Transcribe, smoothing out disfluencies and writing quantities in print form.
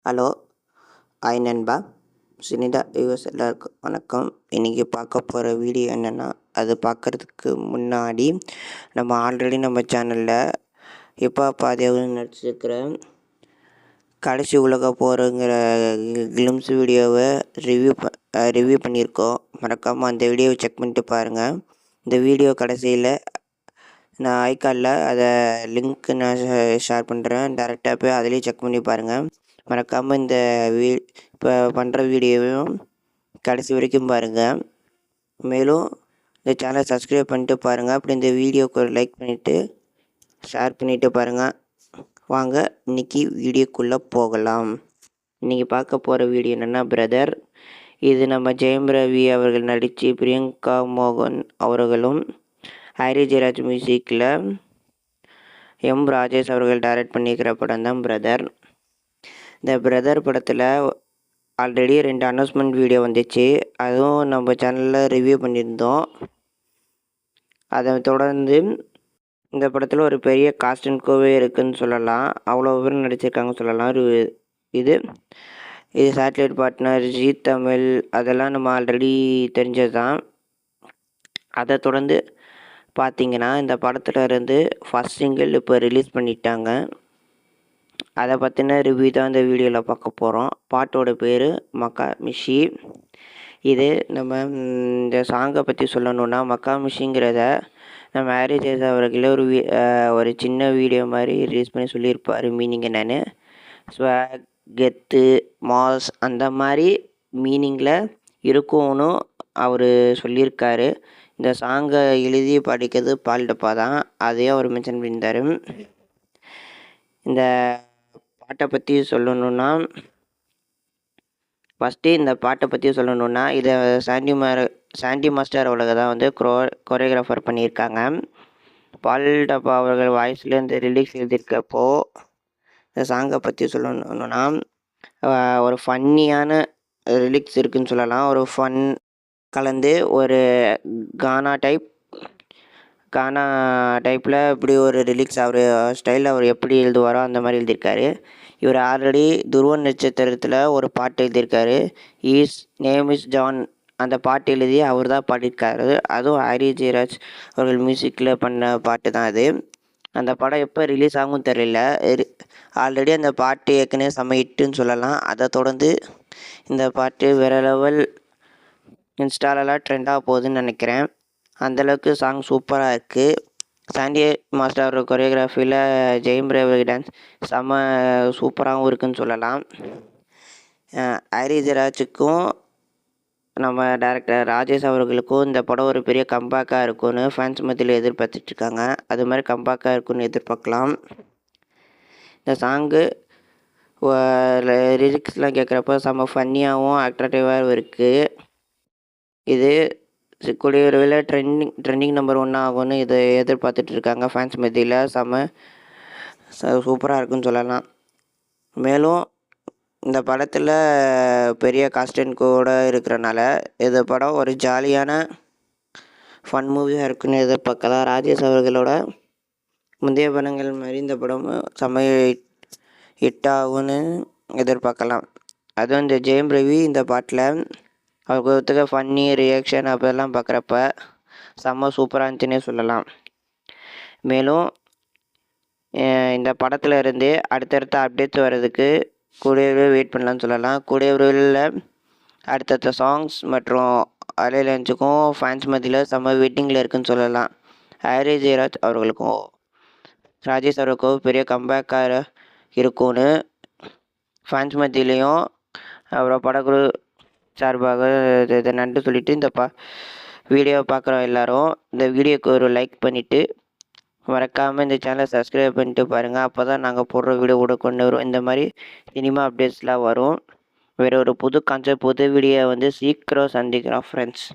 Hello hi நண்பா. சினிதா viewers எல்லாருக்கும் வணக்கம். இன்றைக்கி பார்க்க போகிற வீடியோ என்னென்னா, அது பார்க்குறதுக்கு முன்னாடி நம்ம ஆல்ரெடி நம்ம சேனலில் ஹிப்ஹாப் ஆதியாவும் நடிச்சிருக்கிற கடைசி உலக போருங்கிற கிளிம்ஸ் வீடியோவை ரிவ்யூ பண்ணியிருக்கோம். மறக்காமல் அந்த வீடியோவை செக் பண்ணிட்டு பாருங்கள். இந்த வீடியோ கடைசியில் நான் ஐகானில் அதை லிங்க் நான் ஷேர் பண்ணுறேன். டேரெக்டாக போய் அதிலேயே செக் பண்ணி பாருங்கள். மறக்காமல் இந்த இப்போ பண்ணுற வீடியோவையும் கடைசி வரைக்கும் பாருங்கள். மேலும் இந்த சேனலை சப்ஸ்கிரைப் பண்ணிட்டு பாருங்கள். அப்படி இந்த வீடியோக்கு ஒரு லைக் பண்ணிவிட்டு ஷேர் பண்ணிவிட்டு பாருங்கள். வாங்க இன்றைக்கி வீடியோக்குள்ளே போகலாம். இன்றைக்கி பார்க்க போகிற வீடியோ என்னென்னா பிரதர். இது நம்ம ஜெயம் ரவி அவர்கள் நடித்து பிரியங்கா மோகன் அவர்களும் ஹாரி ஜெயராஜ் மியூசிக்கில் எம் ராஜேஷ் அவர்கள் டைரக்ட் பண்ணியிருக்கிற படம் தான் பிரதர். இந்த பிரதர் படத்தில் ஆல்ரெடி 2 அனௌன்ஸ்மெண்ட் வீடியோ வந்துச்சு. அதுவும் நம்ம சேனலில் ரிவ்யூ பண்ணியிருந்தோம். அதை தொடர்ந்து இந்த படத்தில் ஒரு பெரிய காஸ்ட் அண்ட் கோவே இருக்குதுன்னு சொல்லலாம். அவ்வளோ பேர் நடிச்சிருக்காங்கன்னு சொல்லலாம். இது சேட்டலைட் பார்ட்னர் ஜீ தமிழ் அதெல்லாம் நம்ம ஆல்ரெடி தெரிஞ்சது தான். அதை தொடர்ந்து பார்த்திங்கன்னா இந்த படத்தில் இருந்து ஃபஸ்ட் சிங்கிள் இப்போ ரிலீஸ் பண்ணிட்டாங்க. அதை பற்றின ரிவ்யூ தான் இந்த வீடியோவில் பார்க்க போகிறோம். பாட்டோட பேர் மக்கா மிஷி. இது நம்ம இந்த சாங்கை பற்றி சொல்லணுன்னா, மக்கா மிஷிங்கிறத நம்ம ஹாரி ஜெயராஜ் அவர்களே ஒரு சின்ன வீடியோ மாதிரி ரிலீஸ் பண்ணி சொல்லியிருப்பார். மீனிங் என்னென்னு ஸ்வாக், கெத்து, மாஸ் அந்த மாதிரி மீனிங்கில் இருக்கும்னு அவர் சொல்லியிருக்காரு. இந்த சாங்கை எழுதி படிக்கிறது பால் டப்பா தான். அதையும் அவர் மென்ஷன் பண்ணியிருந்தார். இந்த பாட்டை பற்றி சொல்லணுன்னா ஃபஸ்ட்டு இந்த பாட்டை பற்றி சொல்லணுன்னா இதை சாண்டி மாஸ்டர் அவர்கள் தான் கொரியோகிராஃபர் பண்ணியிருக்காங்க. பால் டப்பா அவர்கள் வாய்ஸில் இந்த லிரிக்ஸ் எழுதியிருக்கப்போ இந்த சாங்கை பற்றி சொல்லணுன்னா ஒரு ஃபன்னியான லிரிக்ஸ் இருக்குதுன்னு சொல்லலாம். ஒரு ஃபன் கலந்து ஒரு கானா டைப்பில் இப்படி ஒரு லிரிக்ஸ் அவர் ஸ்டைலில் அவர் எப்படி எழுதுவாரோ அந்த மாதிரி எழுதியிருக்காரு. இவர் ஆல்ரெடி துருவன் நட்சத்திரத்தில் ஒரு பாட்டு எழுதியிருக்காரு. Name is John. அந்த பாட்டு எழுதி அவர் தான் பாடியிருக்காரு. அதுவும் ஹாரி ஜெயராஜ் அவர்கள் மியூசிக்கில் பண்ண பாட்டு தான் அது. அந்த படம் எப்போ ரிலீஸ் ஆகும் தெரியல. ஆல்ரெடி அந்த பாட்டு ஏற்கனவே செம்ம சொல்லலாம். அதை தொடர்ந்து இந்த பாட்டு வேறு லெவல் இன்ஸ்டாலெலாம் ட்ரெண்டாக போகுதுன்னு நினைக்கிறேன். அந்தளவுக்கு சாங் சூப்பராக இருக்குது. சாண்டி மாஸ்டர் கொரியோகிராஃபியில் ஜெயம் ரவி டான்ஸ் செம்ம சூப்பராகவும் இருக்குதுன்னு சொல்லலாம். ஹாரி ஜெயராஜுக்கும் நம்ம டைரக்டர் ராஜேஷ் அவர்களுக்கும் இந்த படம் ஒரு பெரிய கம்பேக்காக இருக்கும்னு ஃபேன்ஸ் மத்தியில் எதிர்பார்த்துட்ருக்காங்க. அது மாதிரி கம்பேக்காக இருக்குன்னு எதிர்பார்க்கலாம். இந்த சாங்கு லிரிக்ஸ்லாம் கேட்குறப்ப செம்ம ஃபன்னியாகவும் அட்ராக்டிவாகவும் இருக்குது. இது கூடிய விரைவில் ட்ரெண்டிங் நம்பர் 1 ஆகும்னு இதை எதிர்பார்த்துட்ருக்காங்க ஃபேன்ஸ் மத்தியில். சூப்பராக இருக்குன்னு சொல்லலாம். மேலும் இந்த படத்தில் பெரிய காஸ்டன் கூட இருக்கிறனால இந்த படம் ஒரு ஜாலியான ஃபன் மூவியாக இருக்குன்னு எதிர்பார்க்கலாம். ராஜேஷ் அவர்களோட முந்தைய படங்கள் மாதிரி இந்த படமும் செம்ம ஹிட் ஆகும்னு எதிர்பார்க்கலாம். அதுவும் இந்த ஜெயம் ரவி இந்த பாட்டில் அவர் கொடுத்துக்க ஃபன்னி ரியாக்ஷன் அப்போல்லாம் பார்க்குறப்ப செம்ம சூப்பராக இருந்துச்சுன்னே சொல்லலாம். மேலும் இந்த படத்தில் இருந்து அடுத்தடுத்த அப்டேட்ஸ் வர்றதுக்கு கூடியவே வெயிட் பண்ணலான்னு சொல்லலாம். கூடிய விரைவில் அடுத்தடுத்த சாங்ஸ் மற்றும் அலைலன்ஸுக்கும் ஃபேன்ஸ் மத்தியில் செம்ம வெயிட்டிங்கில் இருக்குதுன்னு சொல்லலாம். ஹாரி ஜெயராஜ் அவர்களுக்கும் ராஜேஷ் அவர்களுக்கும் பெரிய கம்பேக்காக இருக்கும்னு ஃபேன்ஸ் மத்தியிலையும் அவரோட படக்குழு சார்பாக இதை நன்றி சொல்லிவிட்டு இந்த வீடியோவை பார்க்குற எல்லோரும் இந்த வீடியோக்கு ஒரு லைக் பண்ணிவிட்டு மறக்காமல் இந்த சேனலை சப்ஸ்கிரைப் பண்ணிட்டு பாருங்கள். அப்போ தான் நாங்கள் போடுற வீடியோ கூட கொண்டு வரும். இந்த மாதிரி சினிமா அப்டேட்ஸ்லாம் வரும். வேறு ஒரு புது கான்செப்ட் புது வீடியோ சீக்கிரம் சந்திக்கிறோம் ஃப்ரெண்ட்ஸ்.